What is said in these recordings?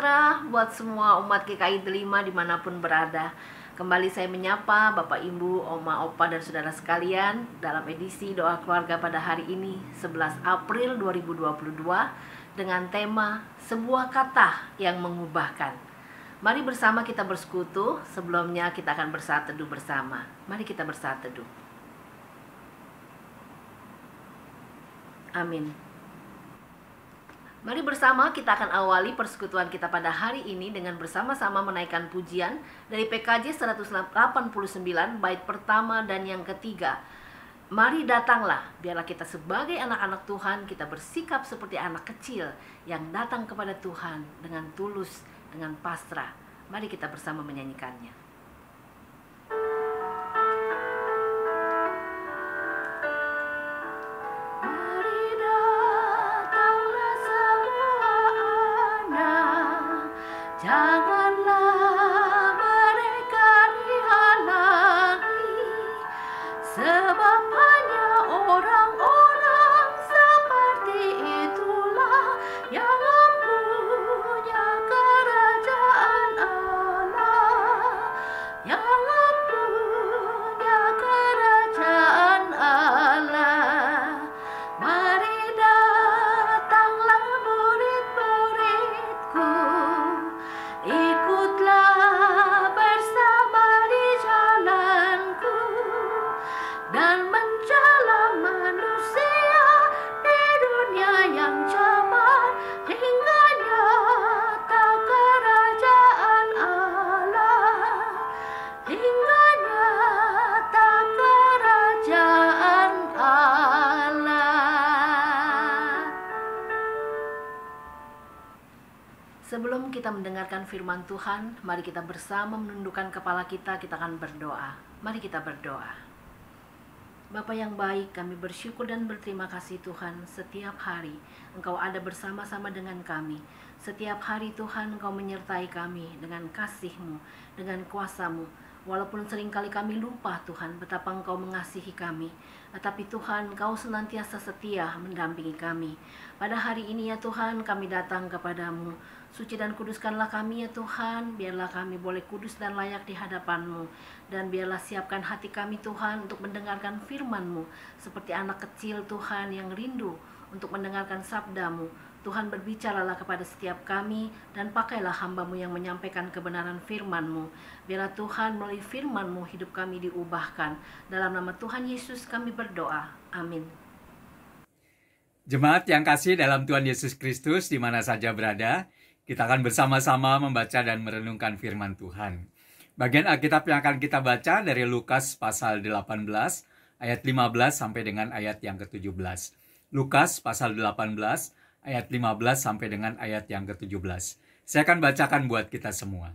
sejahtera buat semua umat GKI Delima dimanapun berada. Kembali saya menyapa Bapak, Ibu, Oma, Opa, dan saudara sekalian dalam edisi Doa Keluarga pada hari ini 11 April 2022 dengan tema Sebuah Kata yang Mengubahkan. Mari bersama kita bersekutu. Sebelumnya kita akan bersaat teduh bersama. Mari kita bersaat teduh. Amin. Mari bersama kita akan awali persekutuan kita pada hari ini dengan bersama-sama menaikkan pujian dari PKJ 189 bait pertama dan yang ketiga. Mari datanglah, biarlah kita sebagai anak-anak Tuhan kita bersikap seperti anak kecil yang datang kepada Tuhan dengan tulus, dengan pasrah. Mari kita bersama menyanyikannya. Janganlah mereka dihalangi, sebab hanya orang-orang seperti itulah yang mempunyai kerajaan Allah, yang mempunyai kerajaan Allah. Mari datanglah murid-muridku, ikutlah bersama di jalanku dan menjala manusia di dunia yang jaman hingga nyata kerajaan Allah, hingga nyata kerajaan Allah. Sebelum kita mendengarkan firman Tuhan, mari kita bersama menundukkan kepala kita akan berdoa. Mari kita berdoa. Bapa yang baik, kami bersyukur dan berterima kasih Tuhan, setiap hari Engkau ada bersama-sama dengan kami. Setiap hari Tuhan Engkau menyertai kami dengan kasih-Mu, dengan kuasa-Mu. Walaupun seringkali kami lupa Tuhan betapa Engkau mengasihi kami, tetapi Tuhan Engkau senantiasa setia mendampingi kami. Pada hari ini ya Tuhan, kami datang kepadamu. Suci dan kuduskanlah kami ya Tuhan, biarlah kami boleh kudus dan layak di hadapan-Mu. Dan biarlah siapkan hati kami Tuhan untuk mendengarkan firman-Mu, seperti anak kecil Tuhan yang rindu untuk mendengarkan sabda-Mu. Tuhan, berbicaralah kepada setiap kami dan pakailah hamba-Mu yang menyampaikan kebenaran firman-Mu. Biarlah Tuhan melalui firman-Mu hidup kami diubahkan. Dalam nama Tuhan Yesus kami berdoa. Amin. Jemaat yang kasih dalam Tuhan Yesus Kristus di mana saja berada, kita akan bersama-sama membaca dan merenungkan firman Tuhan. Bagian Alkitab yang akan kita baca dari Lukas pasal 18 ayat 15 sampai dengan ayat yang ke-17. Lukas pasal 18 ayat 15 sampai dengan ayat yang ke-17. Saya akan bacakan buat kita semua.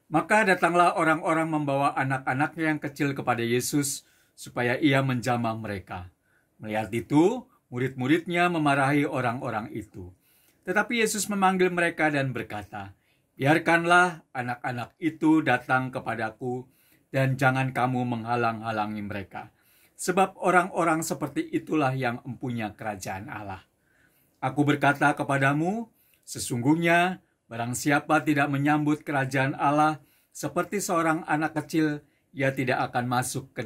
Maka datanglah orang-orang membawa anak-anaknya yang kecil kepada Yesus supaya ia menjamah mereka. Melihat itu, murid-muridnya memarahi orang-orang itu. Tetapi Yesus memanggil mereka dan berkata, "Biarkanlah anak-anak itu datang kepadaku dan jangan kamu menghalang-halangi mereka. Sebab orang-orang seperti itulah yang empunya kerajaan Allah. Aku berkata kepadamu, sesungguhnya barang siapa tidak menyambut kerajaan Allah seperti seorang anak kecil, ia tidak akan masuk ke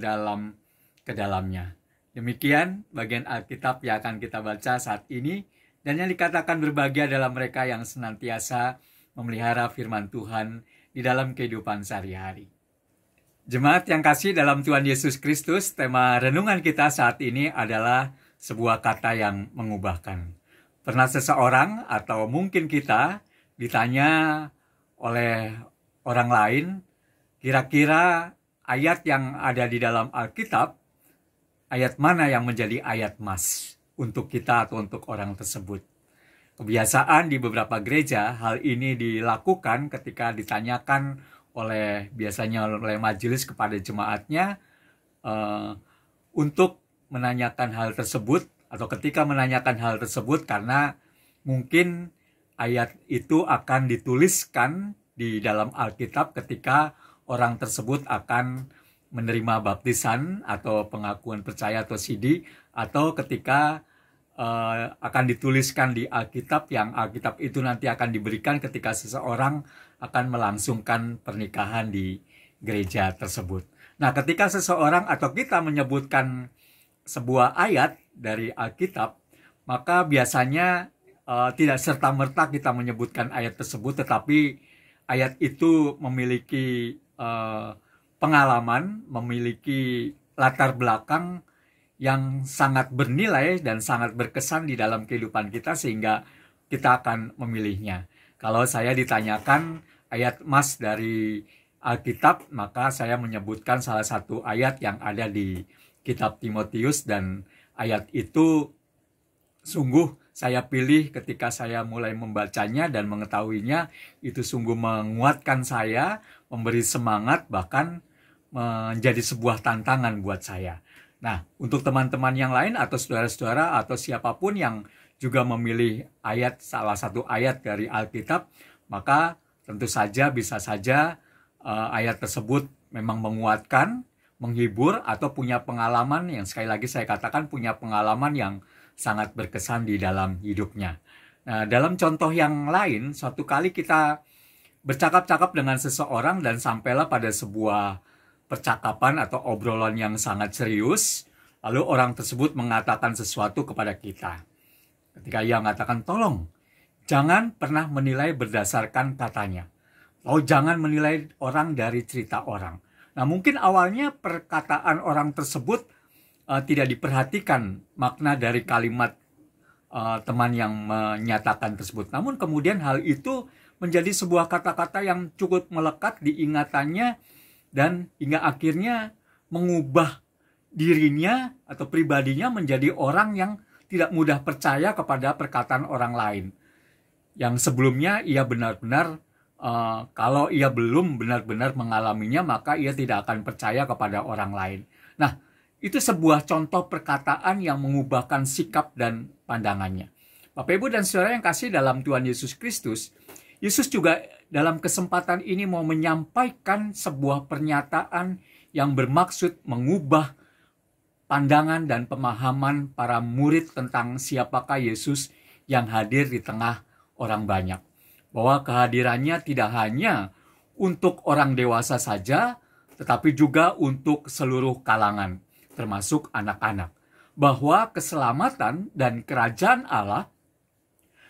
dalamnya." Demikian bagian Alkitab yang akan kita baca saat ini, dan yang dikatakan berbahagia adalah mereka yang senantiasa memelihara firman Tuhan di dalam kehidupan sehari-hari. Jemaat yang kasih dalam Tuhan Yesus Kristus, tema renungan kita saat ini adalah sebuah kata yang mengubahkan. Pernah seseorang atau mungkin kita ditanya oleh orang lain, kira-kira ayat yang ada di dalam Alkitab, ayat mana yang menjadi ayat emas untuk kita atau untuk orang tersebut. Kebiasaan di beberapa gereja hal ini dilakukan ketika ditanyakan biasanya oleh majelis kepada jemaatnya untuk menanyakan hal tersebut, atau ketika menanyakan hal tersebut karena mungkin ayat itu akan dituliskan di dalam Alkitab ketika orang tersebut akan menerima baptisan atau pengakuan percaya atau sidi, atau ketika akan dituliskan di Alkitab, yang Alkitab itu nanti akan diberikan ketika seseorang akan melangsungkan pernikahan di gereja tersebut. Nah, ketika seseorang atau kita menyebutkan sebuah ayat dari Alkitab, maka biasanya tidak serta-merta kita menyebutkan ayat tersebut, tetapi ayat itu memiliki pengalaman, memiliki latar belakang yang sangat bernilai dan sangat berkesan di dalam kehidupan kita, sehingga kita akan memilihnya. Kalau saya ditanyakan ayat emas dari Alkitab, maka saya menyebutkan salah satu ayat yang ada di kitab Timotius, dan ayat itu sungguh saya pilih ketika saya mulai membacanya dan mengetahuinya. Itu sungguh menguatkan saya, memberi semangat, bahkan menjadi sebuah tantangan buat saya. Nah, untuk teman-teman yang lain atau saudara-saudara atau siapapun yang juga memilih salah satu ayat dari Alkitab, maka tentu saja bisa saja ayat tersebut memang menguatkan, menghibur, atau punya pengalaman yang sekali lagi saya katakan punya pengalaman yang sangat berkesan di dalam hidupnya. Nah, dalam contoh yang lain, suatu kali kita bercakap-cakap dengan seseorang dan sampailah pada sebuah percakapan atau obrolan yang sangat serius, lalu orang tersebut mengatakan sesuatu kepada kita. Ketika ia mengatakan, tolong, jangan pernah menilai berdasarkan katanya. Lalu jangan menilai orang dari cerita orang. Nah, mungkin awalnya perkataan orang tersebut tidak diperhatikan makna dari kalimat teman yang menyatakan tersebut. Namun kemudian hal itu menjadi sebuah kata-kata yang cukup melekat di ingatannya, dan hingga akhirnya mengubah dirinya atau pribadinya menjadi orang yang tidak mudah percaya kepada perkataan orang lain. Yang sebelumnya ia benar-benar, kalau ia belum benar-benar mengalaminya, maka ia tidak akan percaya kepada orang lain. Nah, itu sebuah contoh perkataan yang mengubahkan sikap dan pandangannya. Bapak, Ibu, dan saudara yang kasih dalam Tuhan Yesus Kristus, Yesus juga dalam kesempatan ini mau menyampaikan sebuah pernyataan yang bermaksud mengubah pandangan dan pemahaman para murid tentang siapakah Yesus yang hadir di tengah orang banyak. Bahwa kehadirannya tidak hanya untuk orang dewasa saja, tetapi juga untuk seluruh kalangan, termasuk anak-anak. Bahwa keselamatan dan kerajaan Allah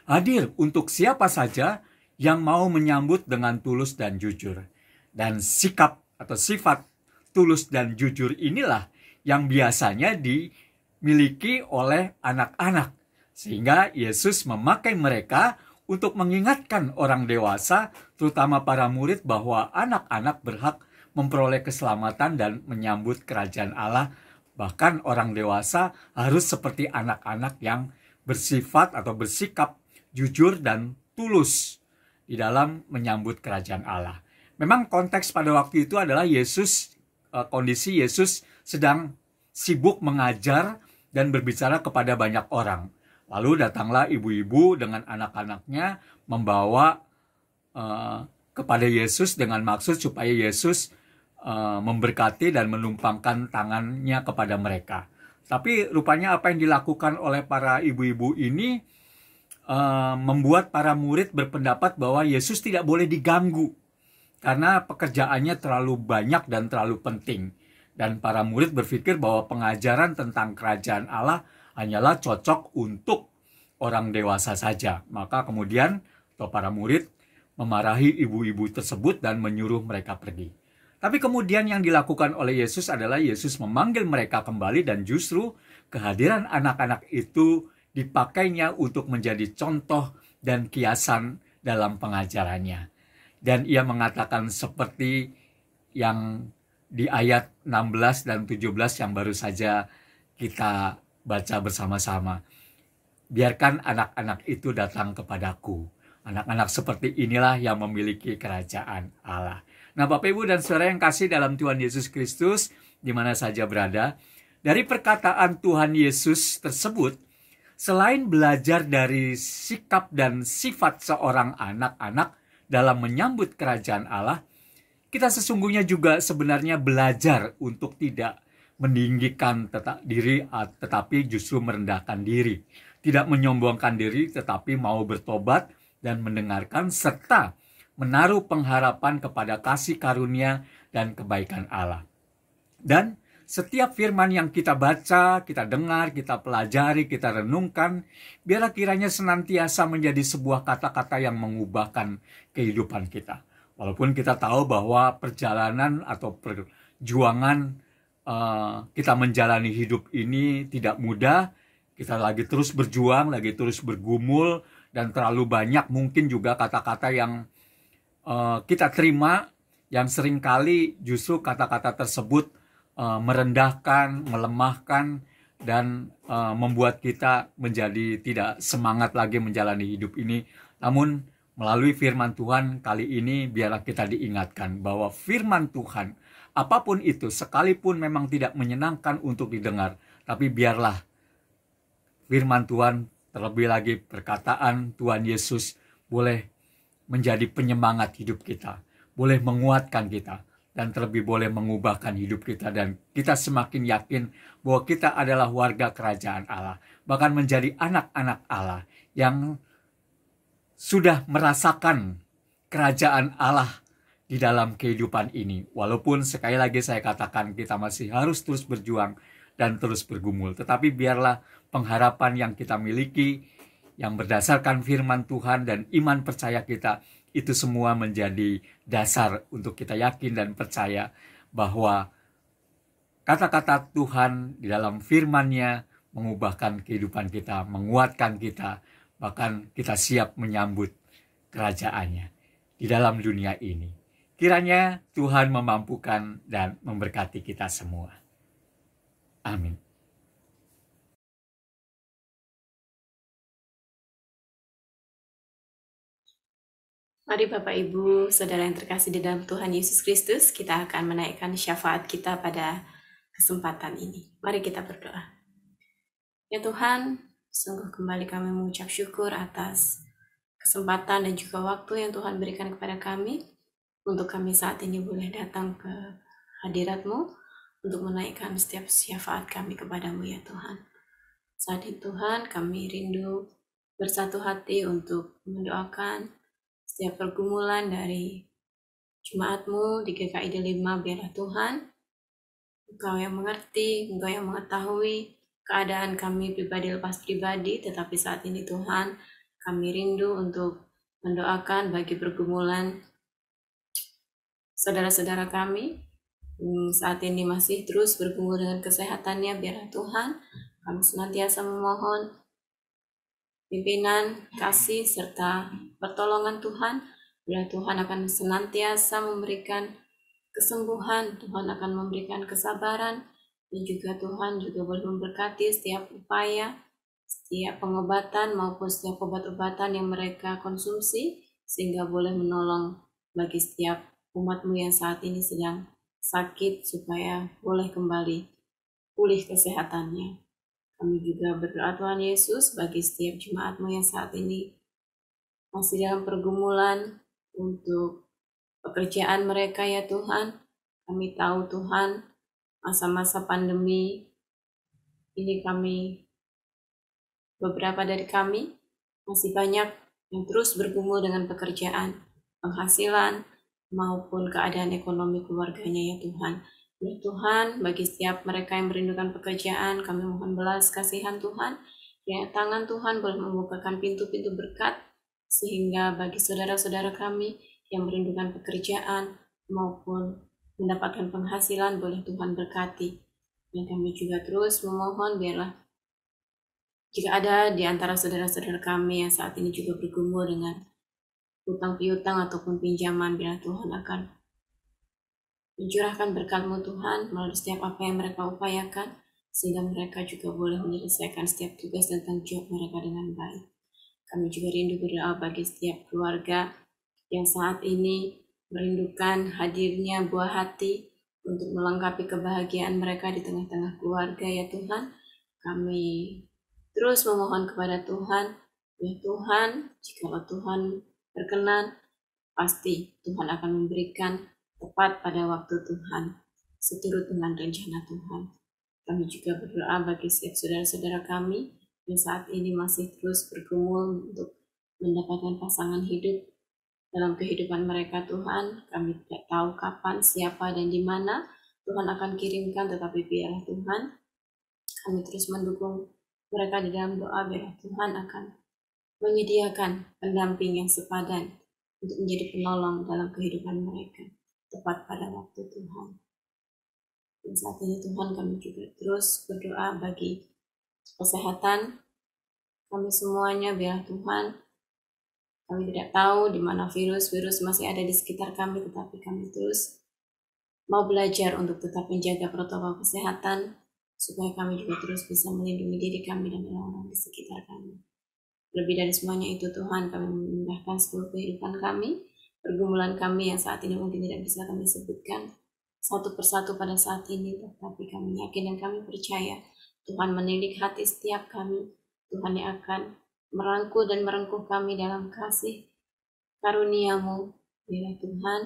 hadir untuk siapa saja yang mau menyambut dengan tulus dan jujur. Dan sikap atau sifat tulus dan jujur inilah yang biasanya dimiliki oleh anak-anak. Sehingga Yesus memakai mereka untuk mengingatkan orang dewasa, terutama para murid, bahwa anak-anak berhak memperoleh keselamatan dan menyambut kerajaan Allah. Bahkan orang dewasa harus seperti anak-anak yang bersifat atau bersikap jujur dan tulus di dalam menyambut kerajaan Allah. Memang konteks pada waktu itu adalah kondisi Yesus sedang sibuk mengajar dan berbicara kepada banyak orang. Lalu datanglah ibu-ibu dengan anak-anaknya membawa kepada Yesus dengan maksud supaya Yesus memberkati dan menumpangkan tangannya kepada mereka. Tapi rupanya apa yang dilakukan oleh para ibu-ibu ini membuat para murid berpendapat bahwa Yesus tidak boleh diganggu karena pekerjaannya terlalu banyak dan terlalu penting. Dan para murid berpikir bahwa pengajaran tentang kerajaan Allah hanyalah cocok untuk orang dewasa saja. Maka kemudian para murid memarahi ibu-ibu tersebut dan menyuruh mereka pergi. Tapi kemudian yang dilakukan oleh Yesus adalah Yesus memanggil mereka kembali, dan justru kehadiran anak-anak itu dipakainya untuk menjadi contoh dan kiasan dalam pengajarannya. Dan ia mengatakan seperti yang di ayat 16 dan 17 yang baru saja kita baca bersama-sama. Biarkan anak-anak itu datang kepadaku. Anak-anak seperti inilah yang memiliki kerajaan Allah. Nah, Bapak, Ibu, dan saudara yang kasih dalam Tuhan Yesus Kristus, di mana saja berada, dari perkataan Tuhan Yesus tersebut, selain belajar dari sikap dan sifat seorang anak-anak dalam menyambut kerajaan Allah, kita sesungguhnya juga sebenarnya belajar untuk tidak meninggikan diri, tetapi justru merendahkan diri. tidak menyombongkan diri tetapi mau bertobat dan mendengarkan serta menaruh pengharapan kepada kasih karunia dan kebaikan Allah. Dan setiap firman yang kita baca, kita dengar, kita pelajari, kita renungkan, biarlah kiranya senantiasa menjadi sebuah kata-kata yang mengubahkan kehidupan kita. Walaupun kita tahu bahwa perjalanan atau perjuangan kita menjalani hidup ini tidak mudah, kita lagi terus berjuang, lagi terus bergumul, dan terlalu banyak mungkin juga kata-kata yang kita terima, yang seringkali justru kata-kata tersebut merendahkan, melemahkan, dan membuat kita menjadi tidak semangat lagi menjalani hidup ini. Namun melalui firman Tuhan kali ini biarlah kita diingatkan bahwa firman Tuhan, apapun itu, sekalipun memang tidak menyenangkan untuk didengar, tapi biarlah firman Tuhan, terlebih lagi perkataan Tuhan Yesus, boleh menjadi penyemangat hidup kita, boleh menguatkan kita, dan terlebih boleh mengubahkan hidup kita, dan kita semakin yakin bahwa kita adalah warga kerajaan Allah, bahkan menjadi anak-anak Allah yang sudah merasakan kerajaan Allah di dalam kehidupan ini. Walaupun sekali lagi saya katakan kita masih harus terus berjuang dan terus bergumul, tetapi biarlah pengharapan yang kita miliki yang berdasarkan firman Tuhan dan iman percaya kita, itu semua menjadi dasar untuk kita yakin dan percaya bahwa kata-kata Tuhan di dalam firman-Nya mengubahkan kehidupan kita, menguatkan kita, bahkan kita siap menyambut kerajaan-Nya di dalam dunia ini. Kiranya Tuhan memampukan dan memberkati kita semua. Amin. Mari Bapak Ibu, Saudara yang terkasih di dalam Tuhan Yesus Kristus, kita akan menaikkan syafaat kita pada kesempatan ini. Mari kita berdoa. Ya Tuhan, sungguh kembali kami mengucap syukur atas kesempatan dan juga waktu yang Tuhan berikan kepada kami, untuk kami saat ini boleh datang ke hadirat-Mu, untuk menaikkan setiap syafaat kami kepadamu ya Tuhan. Saat ini Tuhan, kami rindu bersatu hati untuk mendoakan setiap pergumulan dari jemaat-Mu di GKI D5, biarlah Tuhan, Engkau yang mengerti, Engkau yang mengetahui keadaan kami pribadi lepas pribadi, tetapi saat ini Tuhan, kami rindu untuk mendoakan bagi pergumulan saudara-saudara kami saat ini masih terus bergumul dengan kesehatannya. Biarlah Tuhan, kami senantiasa memohon pimpinan, kasih, serta pertolongan Tuhan. Bila Tuhan akan senantiasa memberikan kesembuhan, Tuhan akan memberikan kesabaran, dan juga Tuhan juga boleh memberkati setiap upaya, setiap pengobatan maupun setiap obat-obatan yang mereka konsumsi, sehingga boleh menolong bagi setiap umat-Mu yang saat ini sedang sakit, supaya boleh kembali pulih kesehatannya. Kami juga berdoa Tuhan Yesus bagi setiap jemaat-Mu yang saat ini masih dalam pergumulan untuk pekerjaan mereka ya Tuhan. Kami tahu Tuhan, masa-masa pandemi ini beberapa dari kami masih banyak yang terus bergumul dengan pekerjaan, penghasilan, maupun keadaan ekonomi keluarganya ya Tuhan. Ya Tuhan, bagi setiap mereka yang merindukan pekerjaan, kami mohon belas kasihan Tuhan. Ya tangan Tuhan boleh membukakan pintu-pintu berkat, sehingga bagi saudara-saudara kami yang merindukan pekerjaan maupun mendapatkan penghasilan, boleh Tuhan berkati. Dan kami juga terus memohon biarlah jika ada di antara saudara-saudara kami yang saat ini juga bergumul dengan hutang piutang ataupun pinjaman, biarlah Tuhan akan mencurahkan berkat-Mu Tuhan melalui setiap apa yang mereka upayakan, sehingga mereka juga boleh menyelesaikan setiap tugas dan tanggung jawab mereka dengan baik. Kami juga rindu berdoa bagi setiap keluarga yang saat ini merindukan hadirnya buah hati untuk melengkapi kebahagiaan mereka di tengah-tengah keluarga ya Tuhan. Kami terus memohon kepada Tuhan, ya Tuhan, jika Tuhan berkenan, pasti Tuhan akan memberikan tepat pada waktu Tuhan, seturut dengan rencana Tuhan. Kami juga berdoa bagi setiap saudara-saudara kami yang saat ini masih terus bergumul untuk mendapatkan pasangan hidup dalam kehidupan mereka. Tuhan, kami tidak tahu kapan, siapa, dan di mana Tuhan akan kirimkan, tetapi biarlah Tuhan kami terus mendukung mereka di dalam doa, biarlah Tuhan akan menyediakan pendamping yang sepadan untuk menjadi penolong dalam kehidupan mereka tepat pada waktu Tuhan. Dan saat ini Tuhan, kami juga terus berdoa bagi kesehatan kami semuanya. Biarlah Tuhan, kami tidak tahu di mana virus masih ada di sekitar kami, tetapi kami terus mau belajar untuk tetap menjaga protokol kesehatan supaya kami juga terus bisa melindungi diri kami dan orang-orang di sekitar kami. Lebih dari semuanya itu Tuhan, kami memindahkan seluruh kehidupan kami, pergumulan kami yang saat ini mungkin tidak bisa kami sebutkan satu persatu pada saat ini, tetapi kami yakin dan kami percaya Tuhan menilik hati setiap kami. Tuhan yang akan merangkul dan merengkuh kami dalam kasih karunia-Mu. Biarlah Tuhan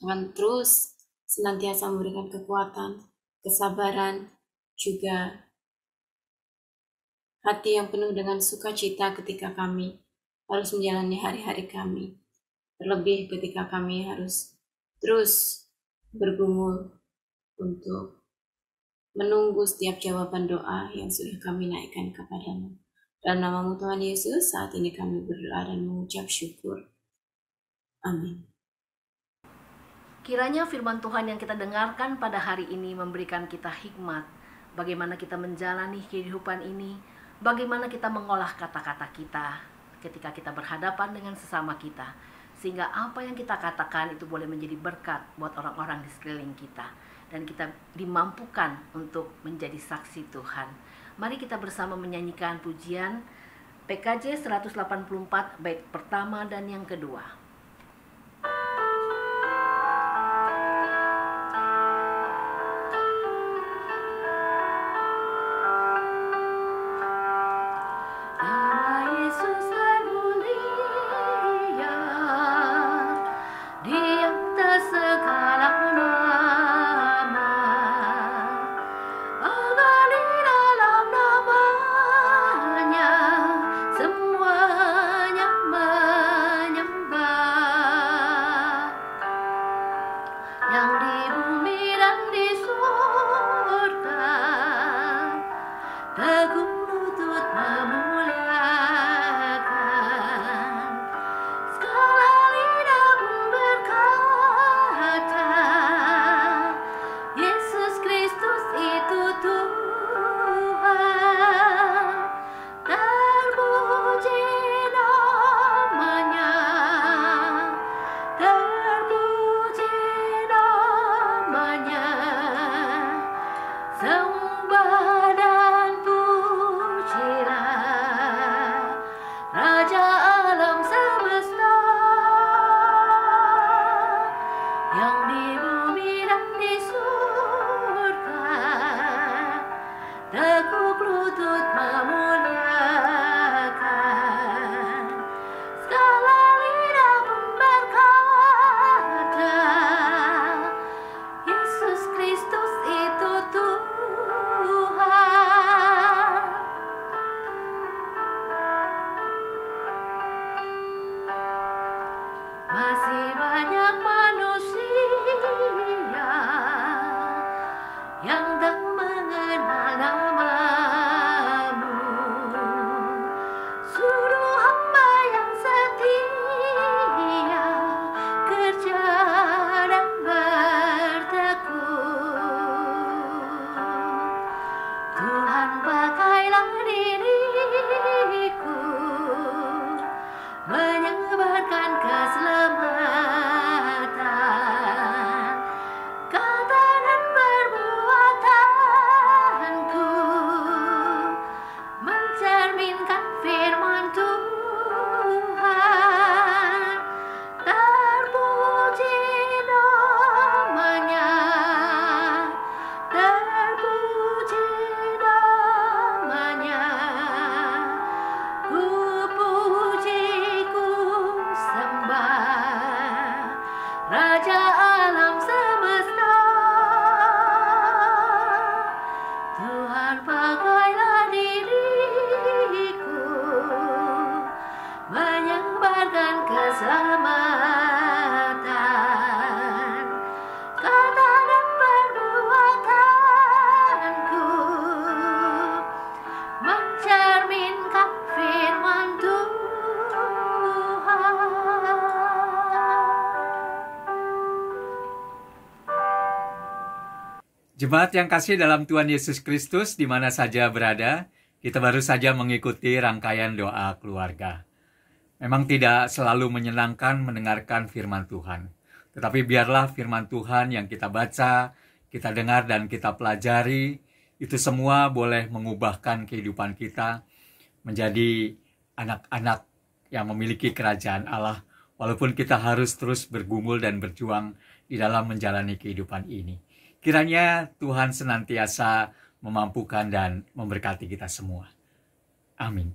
akan terus senantiasa memberikan kekuatan, kesabaran, juga hati yang penuh dengan sukacita ketika kami harus menjalani hari-hari kami. Terlebih ketika kami harus terus bergumul untuk menunggu setiap jawaban doa yang sudah kami naikkan kepadamu. Dalam nama-Mu Tuhan Yesus, saat ini kami berdoa dan mengucap syukur. Amin. Kiranya firman Tuhan yang kita dengarkan pada hari ini memberikan kita hikmat bagaimana kita menjalani kehidupan ini, bagaimana kita mengolah kata-kata kita ketika kita berhadapan dengan sesama kita, sehingga apa yang kita katakan itu boleh menjadi berkat buat orang-orang di sekeliling kita, dan kita dimampukan untuk menjadi saksi Tuhan. Mari kita bersama menyanyikan pujian PKJ 184 bait pertama dan yang kedua. Kata dan perbuatan Jemaat yang kasih dalam Tuhan Yesus Kristus di mana saja berada, kita baru saja mengikuti rangkaian doa keluarga. Memang tidak selalu menyenangkan mendengarkan firman Tuhan. Tetapi biarlah firman Tuhan yang kita baca, kita dengar dan kita pelajari, itu semua boleh mengubahkan kehidupan kita menjadi anak-anak yang memiliki kerajaan Allah. Walaupun kita harus terus bergumul dan berjuang di dalam menjalani kehidupan ini. Kiranya Tuhan senantiasa memampukan dan memberkati kita semua. Amin.